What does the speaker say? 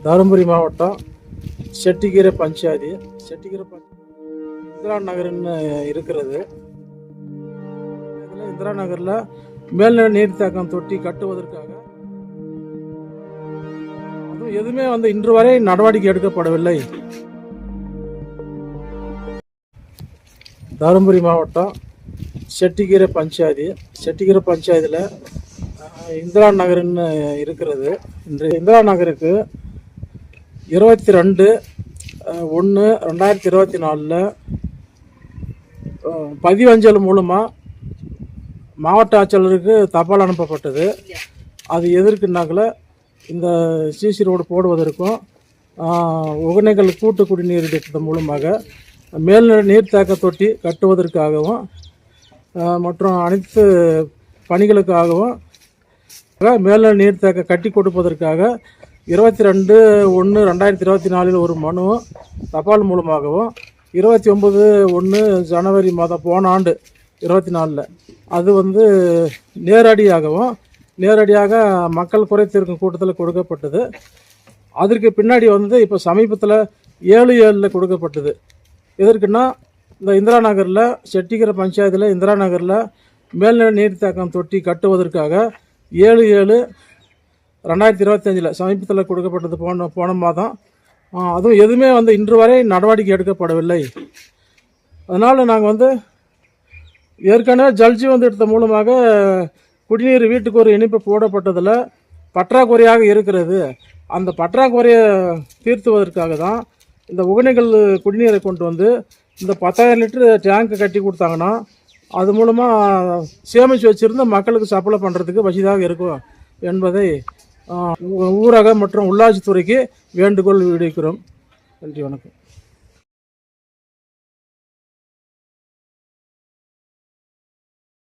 தருமபுரி மாவட்டம் செட்டிக்கீரை பஞ்சாயத்து இந்திரா நகர்னு இருக்கிறது. இதில் இந்திரா நகரில் மேல்நிலை நீர்த்தேக்கம் தொட்டி கட்டுவதற்காக அதுவும் எதுவுமே இன்று வரை நடவடிக்கை எடுக்கப்படவில்லை. தருமபுரி மாவட்டம் செட்டிக்கீரை பஞ்சாயத்தில் இந்திரா நகர்னு இருக்கிறது. இன்று இந்திரா நகருக்கு 22/1/2024 பதிவஞ்சல் மூலமாக மாவட்ட ஆட்சியாளருக்கு தபால் அனுப்பப்பட்டது. அது எதற்குனாக்கில் இந்த சிசி ரோடு போடுவதற்கும் ஒகேனக்கல் கூட்டு குடிநீர் திட்டத்தின் மூலமாக மேல்நிலை நீர்த்தேக்க தொட்டி கட்டுவதற்காகவும் மற்றும் அனைத்து பணிகளுக்காகவும் மேல்நிலை நீர்த்தேக்க கட்டி கொடுப்பதற்காக 22/1/2024 ஒரு மனு தபால் மூலமாகவும் 29/1 ஜனவரி மாதம் போன ஆண்டு 24 அது நேரடியாக மக்கள் குறை தீர்க்கும் கூட்டத்தில் கொடுக்கப்பட்டது. அதற்கு பின்னாடி இப்போ சமீபத்தில் 7/7 கொடுக்கப்பட்டது. எதற்குன்னா இந்த இந்திரா நகரில் செட்டிக்கீரை பஞ்சாயத்தில் இந்திரா நகரில் மேல்நிலை நீர்த்தேக்கம் தொட்டி கட்டுவதற்காக 7/7/2025 சமீபத்தில் கொடுக்கப்பட்டது போன மாதம். அதுவும் எதுவுமே இன்று வரை நடவடிக்கை எடுக்கப்படவில்லை. அதனால் நாங்கள் ஏற்கனவே ஜல்ஜீவன் திட்டத்தின் மூலமாக குடிநீர் வீட்டுக்கு ஒரு இணைப்பு போடப்பட்டதில் பற்றாக்குறையாக இருக்கிறது. அந்த பற்றாக்குறையை தீர்த்துவதற்காக தான் இந்த ஒகேனக்கல் குடிநீரை கொண்டு இந்த 10,000 லிட்டரு டேங்க்கு கட்டி கொடுத்தாங்கன்னா அது மூலமாக சேமித்து வச்சுருந்து மக்களுக்கு சப்ளை பண்ணுறதுக்கு வசதியாக இருக்கும் என்பதை ஊரக மற்றும் உள்ளாட்சித்துறைக்கு வேண்டுகோள் விடுக்கிறோம். நன்றி, வணக்கம்.